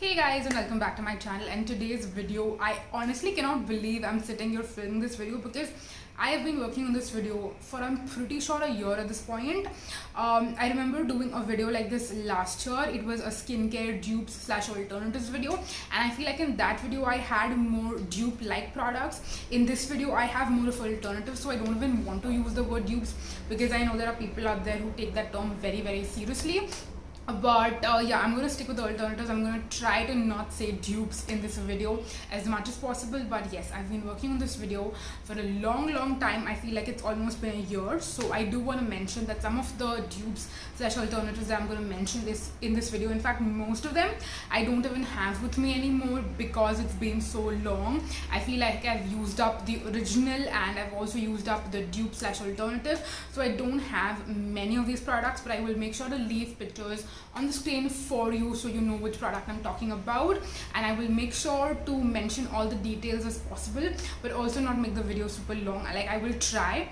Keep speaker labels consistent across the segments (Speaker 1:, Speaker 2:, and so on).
Speaker 1: Hey guys, and welcome back to my channel. And today's video, I honestly cannot believe I'm sitting here filming this video because I have been working on this video for I'm pretty sure a year at this point. I remember doing a video like this last year. It was a skincare dupes slash alternatives video, and I feel like in that video I had more dupe like products. In this video I have more of alternatives, so I don't even want to use the word dupes because I know there are people out there who take that term very seriously. But yeah, I'm going to stick with the alternatives. I'm going to try to not say dupes in this video as much as possible. But yes, I've been working on this video for a long time. I feel like it's almost been a year. So I do want to mention that some of the dupes slash alternatives that I'm going to mention in this video, in fact most of them I don't even have with me anymore because it's been so long. I feel like I've used up the original and I've also used up the dupe slash alternative, so I don't have many of these products, but I will make sure to leave pictures on the screen for you so you know which product I'm talking about, and I will make sure to mention all the details as possible but also not make the video super long. Like, I will try,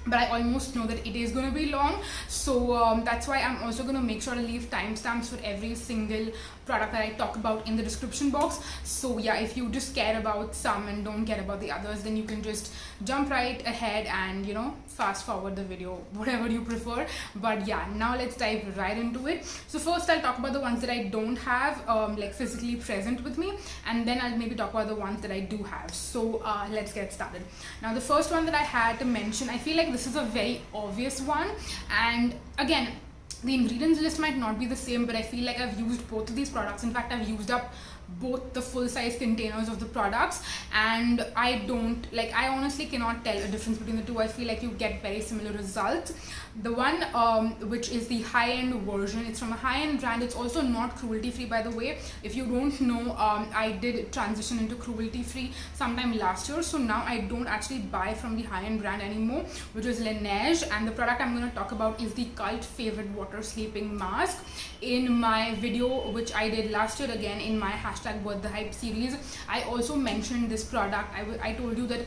Speaker 1: but I almost know that it is going to be long, so that's why I'm also going to make sure to leave timestamps for every single product that I talk about in the description box. So yeah, if you just care about some and don't care about the others, then you can just jump right ahead and, you know, fast forward the video, whatever you prefer. But yeah, now let's dive right into it. So first I'll talk about the ones that I don't have like physically present with me, and then I'll maybe talk about the ones that I do have. So let's get started. Now the first one that I had to mention, I feel like this is a very obvious one, and again, the ingredients list might not be the same, but I feel like I've used both of these products. In fact, I've used up both the full size containers of the products, and I honestly cannot tell a difference between the two. I feel like you get very similar results. The one which is the high-end version, it's from a high-end brand. It's also not cruelty free, by the way. If you don't know, I did transition into cruelty free sometime last year, so now I don't actually buy from the high-end brand anymore, which is Laniege. And the product I'm going to talk about is the cult favorite water sleeping mask. In my video which I did last year, again in my #Worth the Hype series, I also mentioned this product. I told you that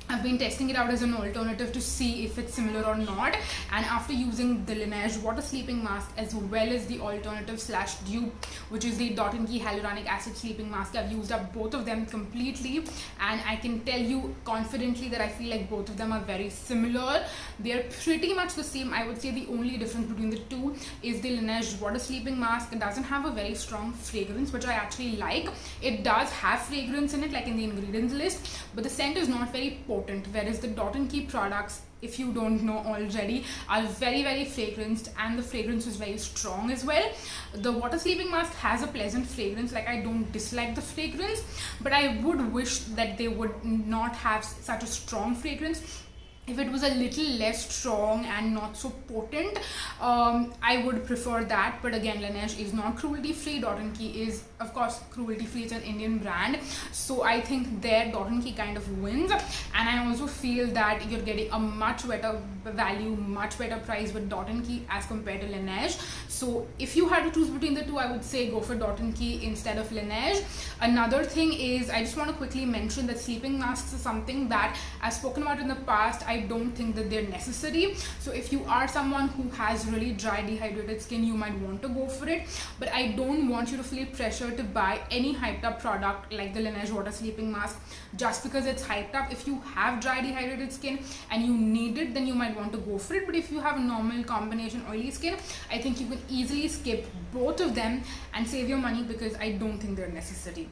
Speaker 1: I've been testing it out as an alternative to see if it's similar or not, and after using the Laniege water sleeping mask as well as the alternative slash dupe, which is the Dot & Key hyaluronic acid sleeping mask, I've used up both of them completely, and I can tell you confidently that I feel like both of them are very similar. They're pretty much the same. I would say the only difference between the two is the Laniege water sleeping mask. It doesn't have a very strong fragrance, which I actually like. It does have fragrance in it, like in the ingredients list, but the scent is not very potent, whereas the Dot & Key products, if you don't know already, are very fragranced, and the fragrance is very strong as well. The water sleeping mask has a pleasant fragrance. Like, I don't dislike the fragrance, but I would wish that they would not have such a strong fragrance. If it was a little less strong and not so potent, I would prefer that. But again, Laniege is not cruelty free. Dot & Key is, of course, cruelty free. It's an Indian brand, so I think their Dot & Key kind of wins. And I also feel that you're getting a much better value, much better price with Dot & Key as compared to Laniege. So if you had to choose between the two, I would say go for Dot & Key instead of Laniege. Another thing is, I just want to quickly mention that sleeping masks is something that I've spoken about in the past. I don't think that they're necessary. So if you are someone who has really dry, dehydrated skin, you might want to go for it, but I don't want you to feel pressure to buy any hyped up product like the Laniege water sleeping mask just because it's hyped up. If you have dry, dehydrated skin and you need it, then you might want to go for it. But if you have normal combination oily skin, I think you can easily skip both of them and save your money because I don't think they're necessary.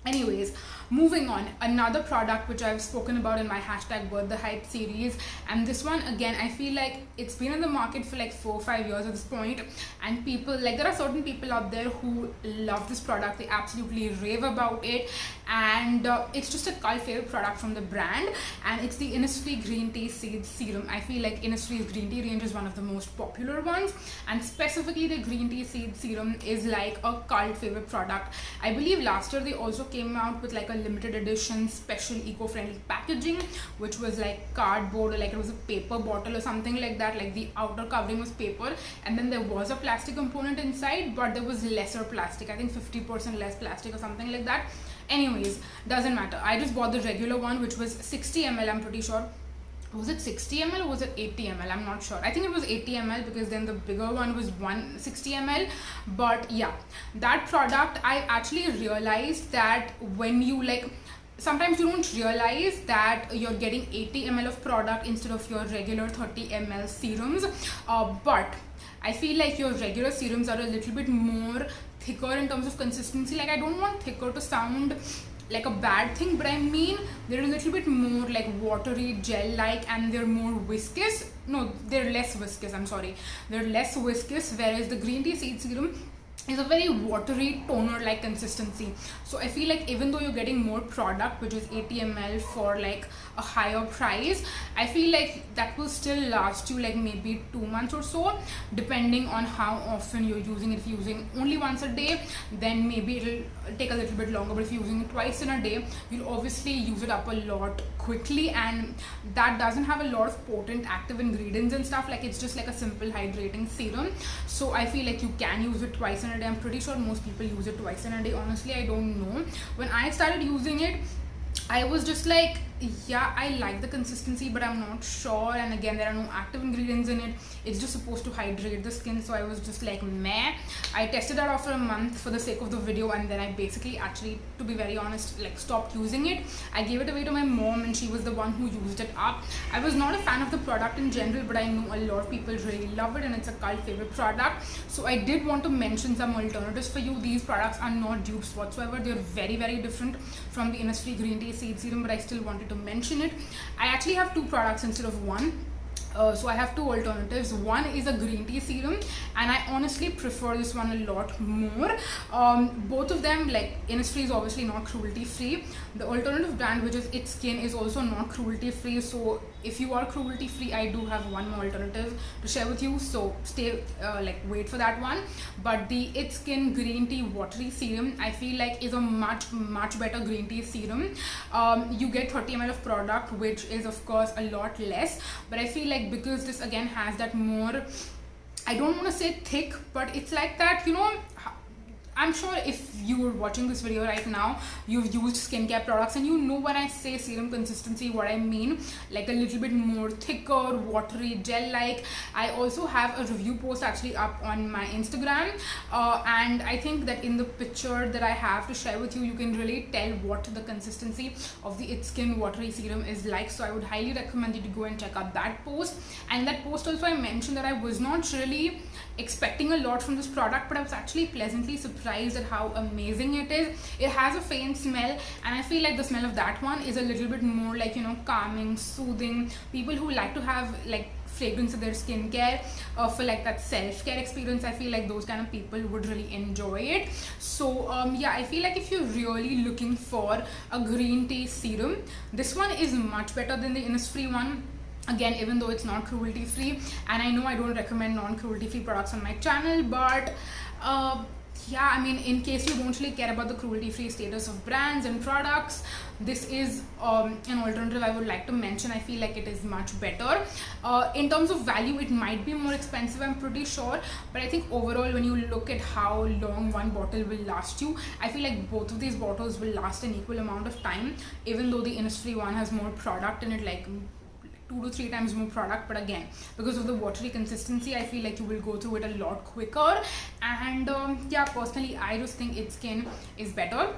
Speaker 1: Anyways, moving on, another product which I've spoken about in my #Worth the Hype series, and this one again, I feel like it's been in the market for like 4 or 5 years at this point, and people, like, there are certain people out there who love this product. They absolutely rave about it, and it's just a cult favorite product from the brand, and it's the Innisfree green tea seed serum. I feel like Innisfree's green tea range is one of the most popular ones, and specifically the green tea seed serum is like a cult favorite product. I believe last year they also came out with like a limited edition special eco-friendly packaging, which was like cardboard, or like it was a paper bottle or something like that. Like the outer covering was paper, and then there was a plastic component inside, but there was lesser plastic. I think 50% less plastic or something like that. Anyways, doesn't matter. I just bought the regular one, which was 60 ml, I'm pretty sure, was it 60 ml or was it 80 ml? I'm not sure. I think it was 80 ml because then the bigger one was 160 ml. But yeah, that product, I actually realized that when you like, sometimes you don't realize that you're getting 80 ml of product instead of your regular 30 ml serums. But I feel like your regular serums are a little bit more thicker in terms of consistency. Like, I don't want thicker to sound like a bad thing, but I mean they're a little bit more like watery, gel-like, and they're more viscous. No, they're less viscous, I'm sorry. They're less viscous, whereas the green tea seed serum is a very watery, toner-like consistency. So I feel like even though you're getting more product, which is 80 ml for like a higher price, I feel like that will still last you like maybe 2 months or so, depending on how often you're using it. If you're using only once a day, then maybe it'll take a little bit longer, but if you're using it twice in a day, you'll obviously use it up a lot quickly, and that doesn't have a lot of potent active ingredients and stuff. Like, it's just like a simple hydrating serum. So I feel like you can use it twice in a day. I'm pretty sure most people use it twice in a day. Honestly, I don't know. When I started using it, I was just like, yeah, I like the consistency, but I'm not sure. And again, there are no active ingredients in it. It's just supposed to hydrate the skin. So I was just like, meh. I tested that out for a month for the sake of the video, and then I basically, actually, to be very honest, like stopped using it. I gave it away to my mom, and she was the one who used it up. I was not a fan of the product in general, but I know a lot of people really love it, and it's a cult favorite product. So I did want to mention some alternatives for you. These products are not dupes whatsoever. They're very, very different from the Innisfree green tea seed serum, but I still wanted to mention it. I actually have 2 products instead of 1. So I have 2 alternatives. One is a green tea serum, and I honestly prefer this one a lot more. Both of them, like, Innisfree is obviously not cruelty free. The alternative brand, which is It's Skin, is also not cruelty free. So if you are cruelty free, I do have one more alternative to share with you. So stay, wait for that one. But the It's Skin green tea watery serum, I feel like is a much better green tea serum. You get 30 ml of product, which is of course a lot less, but I feel like because this again has that more, I don't want to say thick, but it's like that, you know, I'm sure if you're watching this video right now, you've used skincare products, and you know when I say serum consistency, what I mean, like a little bit more thicker, watery, gel-like. I also have a review post actually up on my Instagram, and I think that in the picture that I have to share with you, you can really tell what the consistency of the It's Skin watery serum is like. So I would highly recommend you to go and check out that post. And in that post also I mentioned that I was not really expecting a lot from this product, but I was actually pleasantly surprised at how amazing it is. It has a faint smell, and I feel like the smell of that one is a little bit more like, you know, calming, soothing. People who like to have like fragrance in their skincare for like that self-care experience, I feel like those kind of people would really enjoy it. So yeah, I feel like if you're really looking for a green tea serum, this one is much better than the Innisfree one. Again, even though it's not cruelty free, and I know I don't recommend non-cruelty free products on my channel, but yeah, I mean, in case you don't really care about the cruelty free status of brands and products, this is an alternative I would like to mention. I feel like it is much better. In terms of value, it might be more expensive, I'm pretty sure, but I think overall, when you look at how long one bottle will last you, I feel like both of these bottles will last an equal amount of time, even though the Innisfree one has more product in it, like 2 to 3 times more product. But again, because of the watery consistency, I feel like you will go through it a lot quicker. And yeah, personally, I just think It's Skin is better.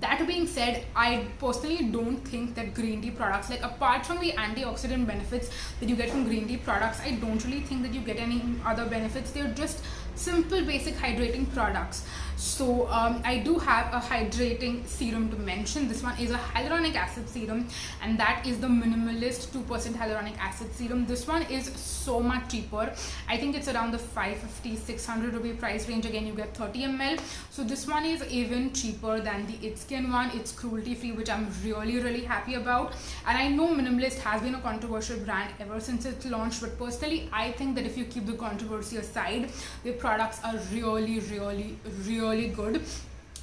Speaker 1: That being said, I personally don't think that green tea products, like apart from the antioxidant benefits that you get from green tea products, I don't really think that you get any other benefits. They're just simple basic hydrating products. So I do have a hydrating serum to mention. This one is a hyaluronic acid serum, and that is the Minimalist 2% hyaluronic acid serum. This one is so much cheaper. I think it's around the 550-600 rupee price range. Again, you get 30 ml. So this one is even cheaper than the It's Skin one. It's cruelty free, which I'm really happy about. And I know Minimalist has been a controversial brand ever since it launched, but personally, I think that if you keep the controversy aside, their products are really good.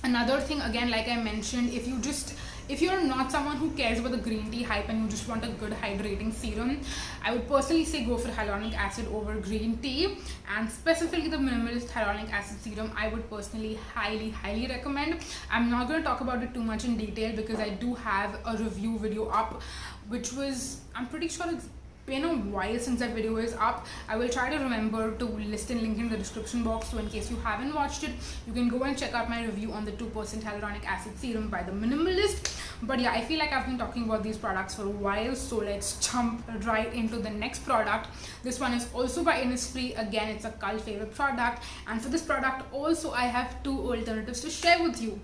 Speaker 1: Another thing, again, like I mentioned, if you're not someone who cares about the green tea hype and you just want a good hydrating serum, I would personally say go for hyaluronic acid over green tea, and specifically the Minimalist hyaluronic acid serum I would personally highly recommend. I'm not going to talk about it too much in detail because I do have a review video up, which was, I'm pretty sure it's been a while since that video is up. I will try to remember to list and link in the description box, so in case you haven't watched it, you can go and check out my review on the 2% hyaluronic acid serum by the Minimalist. But yeah, I feel like I've been talking about these products for a while, so let's jump right into the next product. This one is also by Innisfree. Again, it's a cult favorite product, and for this product also I have 2 alternatives to share with you.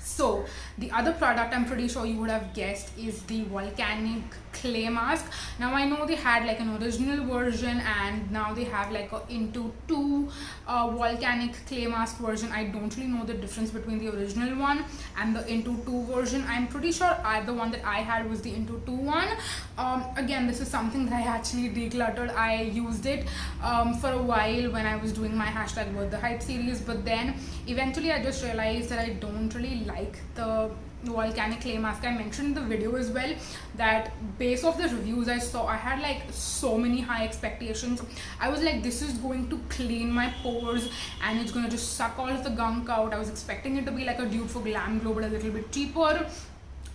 Speaker 1: So the other product, I'm pretty sure you would have guessed, is the Volcanic clay mask. Now I know they had like an original version and now they have like a into 2 Volcanic clay mask version. I don't really know the difference between the original one and the into 2 version. I'm pretty sure the one that I had was the into 2 one. Again, this is something that I actually decluttered. I used it for a while when I was doing my #WhatTheHype series, but then eventually I just realized that I don't really like the Volcanic clay mask. I mentioned in the video as well that based off the reviews I saw, I had like so many high expectations. I was like, this is going to clean my pores and it's going to just suck all of the gunk out. I was expecting it to be like a dupe for Glam Glow but a little bit cheaper.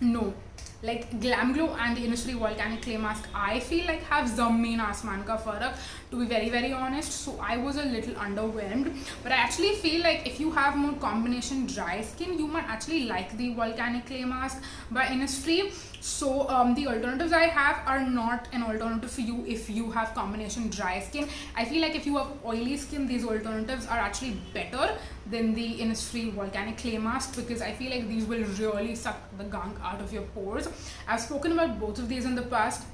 Speaker 1: No, like Glam Glow and the Innisfree Volcanic clay mask, I feel like have zameen asman ka farak, to be very honest. So I was a little underwhelmed, but I actually feel like if you have more combination dry skin, you might actually like the Volcanic clay mask by Innisfree. So the alternatives I have are not an alternative for you if you have combination dry skin. I feel like if you have oily skin, these alternatives are actually better than the Innisfree Volcanic clay mask, because I feel like these will really suck the gunk out of your pores. I've spoken about both of these in the past.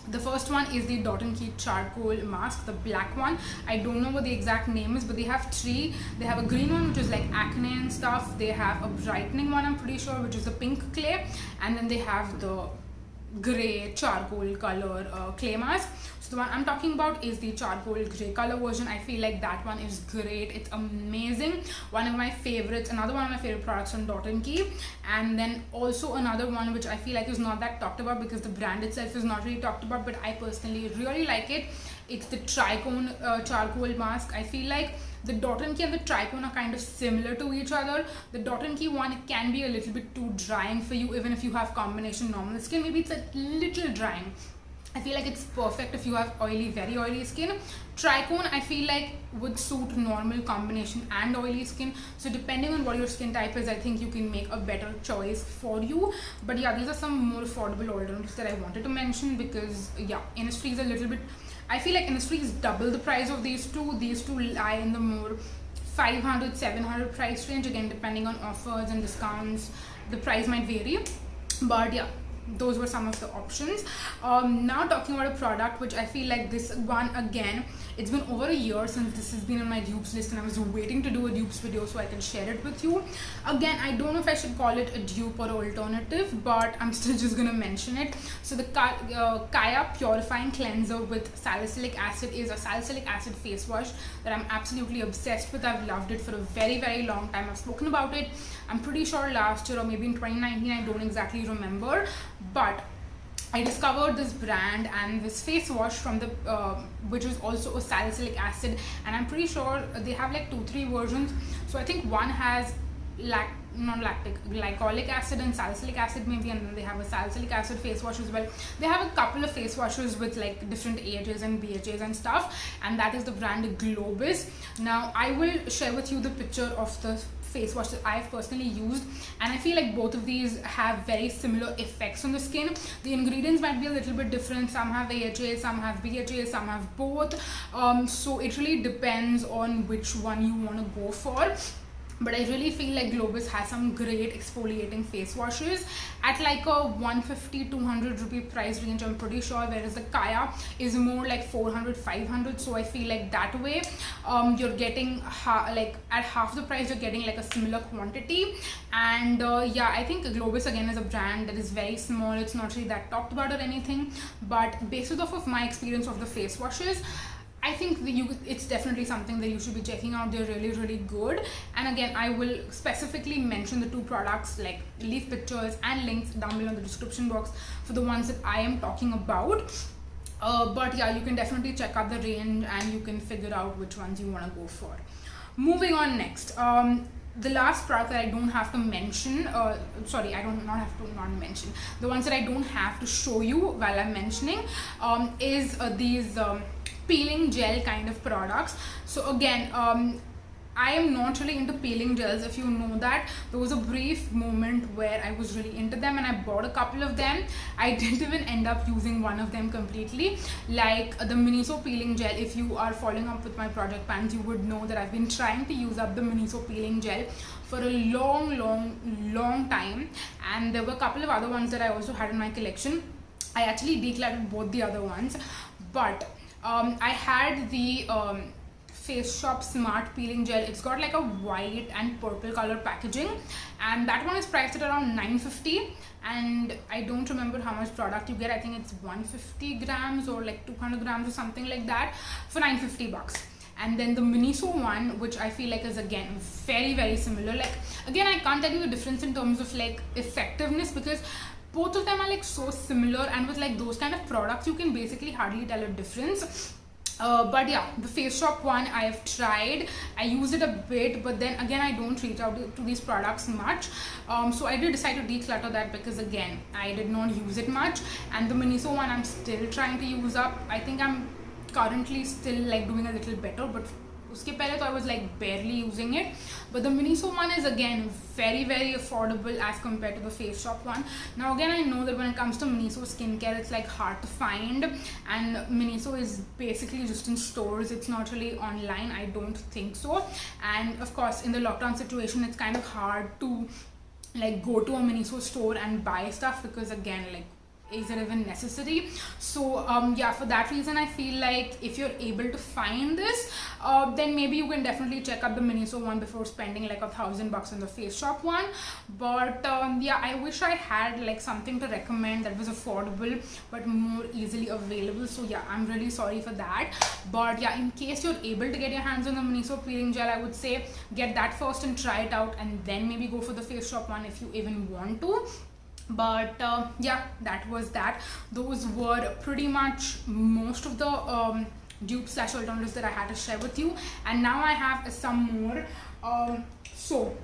Speaker 1: The first one is the Dot & Key charcoal mask, the black one. I don't know what the exact name is, but they have 3. They have a green one, which is like acne and stuff. They have a brightening one, I'm pretty sure, which is the pink clay, and then they have the gray charcoal color clay mask. So the one I'm talking about is the charcoal gray color version. I feel like that one is great. It's amazing. One of my favorites, another one of my favorite products from Dot & Key. And then also another one which I feel like is not that talked about because the brand itself is not really talked about, but I personally really like it. It's the Trycone charcoal mask. I feel like the Dot & Key and the Trycone are kind of similar to each other. The Dot & Key one, it can be a little bit too drying for you, even if you have combination normal skin. Maybe it's a little drying. I feel like it's perfect if you have oily, very oily skin. Trycone, I feel like would suit normal, combination and oily skin. So depending on what your skin type is, I think you can make a better choice for you. But yeah, these are some more affordable alternatives that I wanted to mention because yeah, Innisfree is a little bit, I feel like Innisfree is double the price of these two. These two lie in the more 500, 700 price range. Again, depending on offers and discounts, the price might vary. But yeah, those were some of the options. Now talking about a product which I feel like this one, again, it's been over a year since this has been on my dupes list and I was waiting to do a dupes video so I can share it with you. Again, I don't know if I should call it a dupe or alternative, but I'm still just gonna mention it. So the Kaya Purifying Cleanser with Salicylic Acid is a salicylic acid face wash that I'm absolutely obsessed with. I've loved it for a very long time. I've spoken about it, I'm pretty sure last year or maybe in 2019, I don't exactly remember, but I discovered this brand and this face wash from the which is also a salicylic acid, and I'm pretty sure they have like 2-3 versions. So I think one has glycolic acid and salicylic acid maybe, and then they have a salicylic acid face wash as well. They have a couple of face washes with like different AHAs and BHAs and stuff, and that is the brand Globus. Now I will share with you the picture of the face wash that I've personally used, and I feel like both of these have very similar effects on the skin. The ingredients might be a little bit different. Some have AHA, some have BHA, some have both. So it really depends on which one you want to go for. But I really feel like Globus has some great exfoliating face washes at like a 150-200 rupee price range, I'm pretty sure, whereas the Kaya is more like 400-500. So I feel like that way you're getting like at half the price, you're getting like a similar quantity. And yeah, I think Globus again is a brand that is very small. It's not really that talked about or anything, but based off of my experience of the face washes, I think it's definitely something that you should be checking out. They're really, really good. And again, I will specifically mention the 2 products, like leave pictures and links down below in the description box for the ones that I am talking about. But yeah, you can definitely check out the range and you can figure out which ones you want to go for. Moving on next. The last product that I don't have to mention, sorry, I don't not have to not mention, the ones that I don't have to show you while I'm mentioning is these peeling gel kind of products. So again, I am not really into peeling gels. If you know that, there was a brief moment where I was really into them and I bought a couple of them. I didn't even end up using one of them completely, like the Miniso Peeling Gel. If you are following up with my project plans, you would know that I've been trying to use up the Miniso Peeling Gel for a long time, and there were a couple of other ones that I also had in my collection. I actually decluttered both the other ones, but I had the Face Shop Smart Peeling Gel. It's got like a white and purple color packaging, and that one is priced at around $9.50, and I don't remember how much product you get. I think it's 150 grams or like 200 grams or something like that for $9.50. And then the Miniso one, which I feel like is again very similar. Like again, I can't tell you the difference in terms of like effectiveness, because both of them are like so similar, and with like those kind of products you can basically hardly tell a difference. But yeah, the Face Shop one I have tried. I used it a bit, but then again I don't reach out to these products much, so I did decide to declutter that, because again I did not use it much. And the Miniso one I'm still trying to use up. I think I'm currently still like doing a little better, but uske pehle to I was like barely using it. But the Miniso one is again very affordable as compared to the Face Shop one. Now again, I know that when it comes to Miniso skincare, it's like hard to find, and Miniso is basically just in stores. It's not really online, I don't think so. And of course, in the lockdown situation, it's kind of hard to like go to a Miniso store and buy stuff, because again, like, is it even necessary? So yeah, for that reason I feel like if you're able to find this, then maybe you can definitely check out the Miniso one before spending like $1,000 on the Face Shop one. But yeah, I wish I had like something to recommend that was affordable but more easily available. So yeah, I'm really sorry for that. But yeah, in case you're able to get your hands on the Miniso Peeling Gel, I would say get that first and try it out, and then maybe go for the Face Shop one if you even want to. But yeah, that was that. Those were pretty much most of the dupes / alternatives that I had to share with you. And now I have some more. So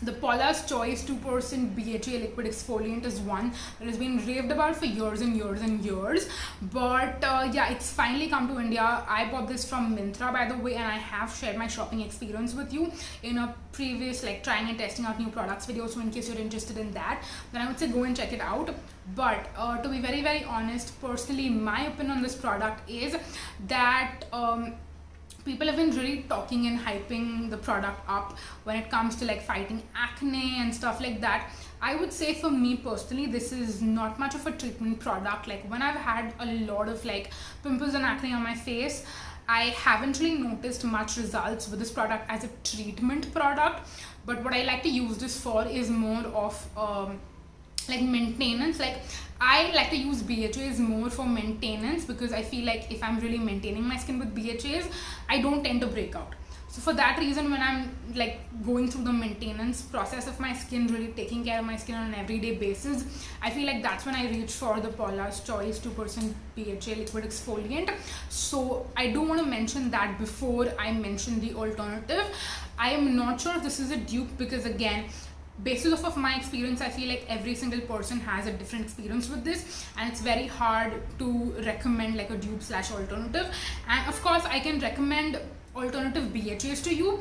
Speaker 1: the Paula's Choice 2% BHA liquid exfoliant is one that has been raved about for years and years. But yeah, it's finally come to India. I bought this from Myntra, by the way, and I have shared my shopping experience with you in a previous like trying and testing out new products video. So in case you're interested in that, then I would say go and check it out. But to be very honest, personally, my opinion on this product is that people have been really talking and hyping the product up when it comes to like fighting acne and stuff like that. I would say for me personally, this is not much of a treatment product. Like when I've had a lot of like pimples and acne on my face, I haven't really noticed much results with this product as a treatment product. But what I like to use this for is more of like maintenance. Like I like to use BHAs more for maintenance, because I feel like if I'm really maintaining my skin with BHAs, I don't tend to break out. So for that reason, when I'm like going through the maintenance process of my skin, really taking care of my skin on an everyday basis, I feel like that's when I reach for the Paula's Choice 2% BHA liquid exfoliant. So I do want to mention that before I mention the alternative. I am not sure if this is a dupe, because again, basis of my experience, I feel like every single person has a different experience with this, and it's very hard to recommend like a dupe / alternative. And of course, I can recommend alternative BHAs to you,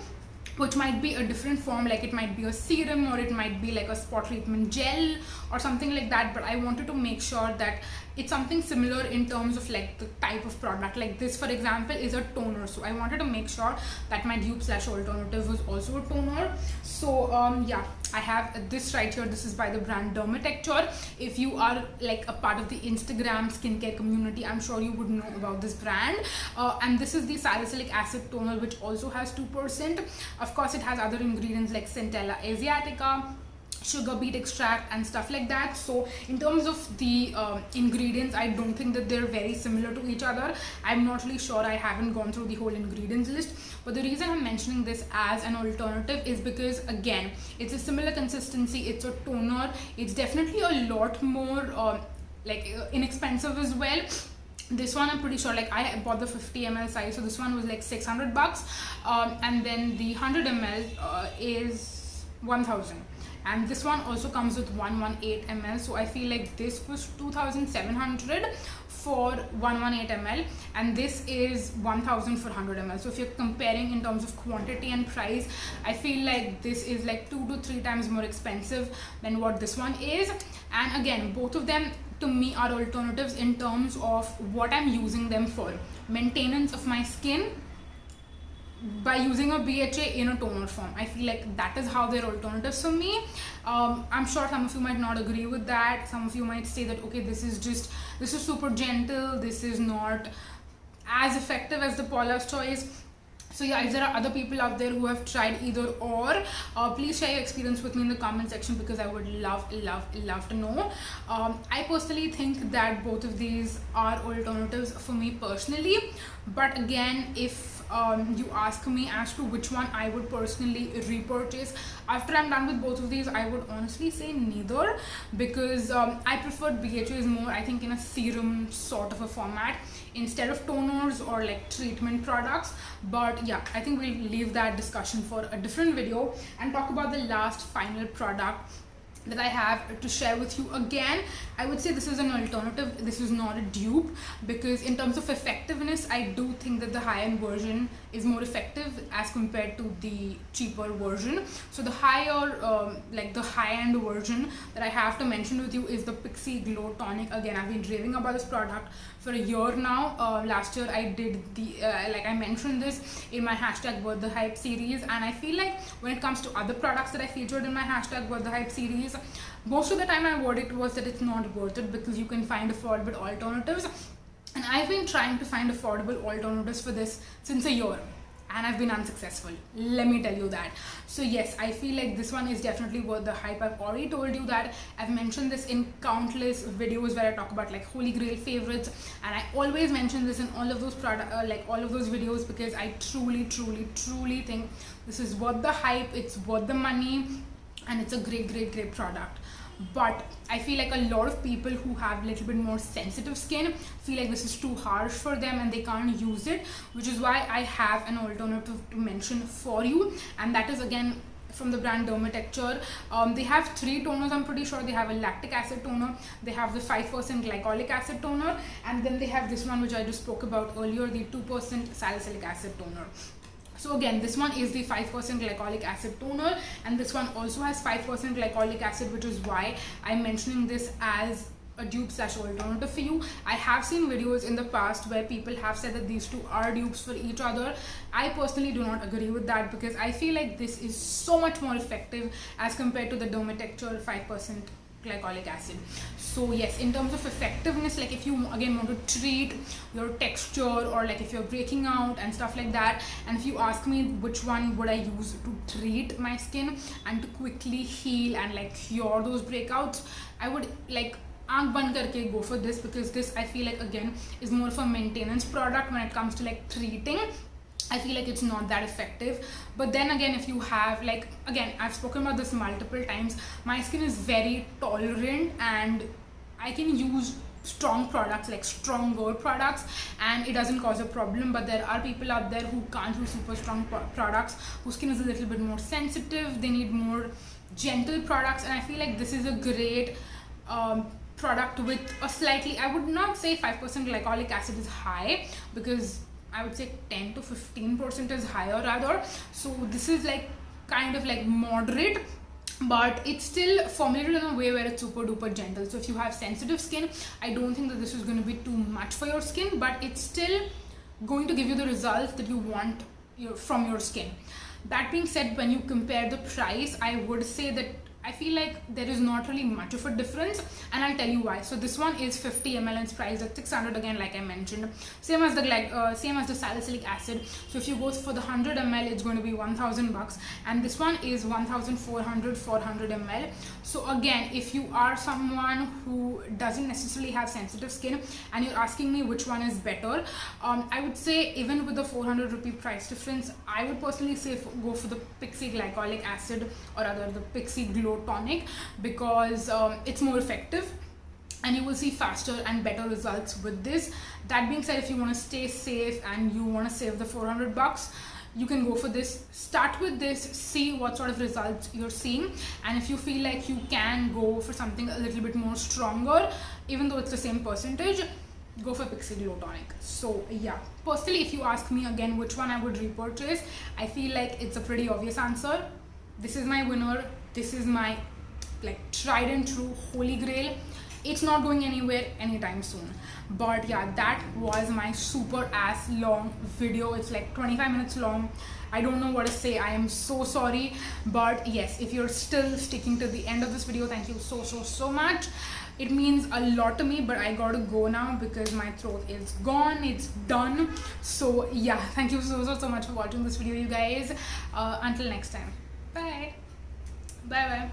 Speaker 1: which might be a different form, like it might be a serum or it might be like a spot treatment gel or something like that. But I wanted to make sure that it's something similar in terms of like the type of product. Like this, for example, is a toner, so I wanted to make sure that my dupe / alternative was also a toner. So yeah, I have this right here. This is by the brand Dermitecture. If you are like a part of the Instagram skincare community, I'm sure you would know about this brand. And this is the Salicylic acid toner, which also has 2%. Of course, it has other ingredients like Centella asiatica, sugar beet extract and stuff like that. So in terms of the ingredients, I don't think that they're very similar to each other. I'm not really sure, I haven't gone through the whole ingredients list, but the reason I'm mentioning this as an alternative is because, again, it's a similar consistency, it's a toner, it's definitely a lot more inexpensive as well. This one I'm pretty sure, like, I bought the 50 ml size, so this one was like 600 bucks, and then the 100 ml is 1000, and this one also comes with 118 ml. So I feel like this was 2700 for 118 ml, and this is 1000 for 100 ml. So if you're comparing in terms of quantity and price, I feel like this is like 2 to 3 times more expensive than what this one is. And again, both of them to me are alternatives in terms of what I'm using them for: maintenance of my skin by using a BHA in a toner form. I feel like that is how they're alternatives for me. I'm sure some of you might not agree with that. Some of you might say that, okay, this is super gentle, this is not as effective as the Paula's Choice. So yeah, if there are other people out there who have tried either or, please share your experience with me in the comment section, because I would love to know. I personally think that both of these are alternatives for me personally, but again, if you ask me as to which one I would personally repurchase after I'm done with both of these, I would honestly say neither, because I prefer BHAs more, I think, in a serum sort of a format instead of toners or like treatment products. But yeah, I think we'll leave that discussion for a different video and talk about the last final product that I have to share with you. Again, I would say this is an alternative, this is not a dupe, because in terms of effectiveness, I do think that the high-end version is more effective as compared to the cheaper version. So the the high-end version that I have to mention with you is the Pixi Glow Tonic. Again, I've been raving about this product for a year now. Last year I did the I mentioned this in my #Worth the Hype series, and I feel like when it comes to other products that I featured in my #Worth the Hype series, most of the time my verdict was that it's not worth it, because you can find affordable alternatives, and I've been trying to find affordable alternatives for this since a year, and I've been unsuccessful, let me tell you that. So yes, I feel like this one is definitely worth the hype. I've already told you that. I've mentioned this in countless videos where I talk about like holy grail favorites, and I always mention this in all of those all of those videos, because I truly think this is worth the hype, it's worth the money, and it's a great product. But I feel like a lot of people who have a little bit more sensitive skin feel like this is too harsh for them and they can't use it, which is why I have an alternative to mention for you, and that is again from the brand Dermitecture. They have 3 toners, I'm pretty sure. They have a lactic acid toner, they have the 5% glycolic acid toner, and then they have this one which I just spoke about earlier, the 2% salicylic acid toner. So again, this one is the 5% glycolic acid toner, and this one also has 5% glycolic acid, which is why I'm mentioning this as a dupe / alternative for you. I have seen videos in the past where people have said that these two are dupes for each other. I personally do not agree with that, because I feel like this is so much more effective as compared to the Dermitecture 5% glycolic acid. So yes, in terms of effectiveness, like if you again want to treat your texture, or like if you're breaking out and stuff like that, and if you ask me which one would I use to treat my skin and to quickly heal and like cure those breakouts, I would like aankh band karke go for this, because this I feel like again is more of a maintenance product. When it comes to like treating, I feel like it's not that effective. But then again, if you have like, again, I've spoken about this multiple times, my skin is very tolerant and I can use strong products, like stronger products, and it doesn't cause a problem. But there are people out there who can't use super strong products, whose skin is a little bit more sensitive, they need more gentle products, and I feel like this is a great product with a slightly, I would not say 5% glycolic acid is high, because I would say 10 to 15% is higher rather. So this is like kind of like moderate, but it's still formulated in a way where it's super duper gentle. So if you have sensitive skin, I don't think that this is going to be too much for your skin, but it's still going to give you the results that you want from your skin. That being said, when you compare the price, I would say that
Speaker 2: I feel like there is not really much of a difference, and I'll tell you why. So this one is 50 ml and it's priced at 600 again, like I mentioned. Same as the salicylic acid. So if you go for the 100 ml, it's going to be 1,000 bucks, and this one is 1,400 for 100 ml. So again, if you are someone who doesn't necessarily have sensitive skin and you're asking me which one is better, I would say even with the 400 rupee price difference, I would personally say go for the Pixi Glycolic acid, or rather the Pixi Glow Tonic, because it's more effective and you will see faster and better results with this. That being said, if you want to stay safe and you want to save the 400 bucks, you can go for this. Start with this, see what sort of results you're seeing, and if you feel like you can go for something a little bit more stronger, even though it's the same percentage, go for Pixi Glow Tonic. So yeah, personally, if you ask me again which one I would repurchase, I feel like it's a pretty obvious answer. This is my winner. This is my like tried and true holy grail. It's not going anywhere anytime soon. But yeah, that was my super ass long video. It's like 25 minutes long. I don't know what to say. I am so sorry. But yes, if you're still sticking to the end of this video, thank you so much. It means a lot to me, but I gotta go now because my throat is gone. It's done. So yeah, thank you so much for watching this video, you guys. Until next time. Bye. Bye bye.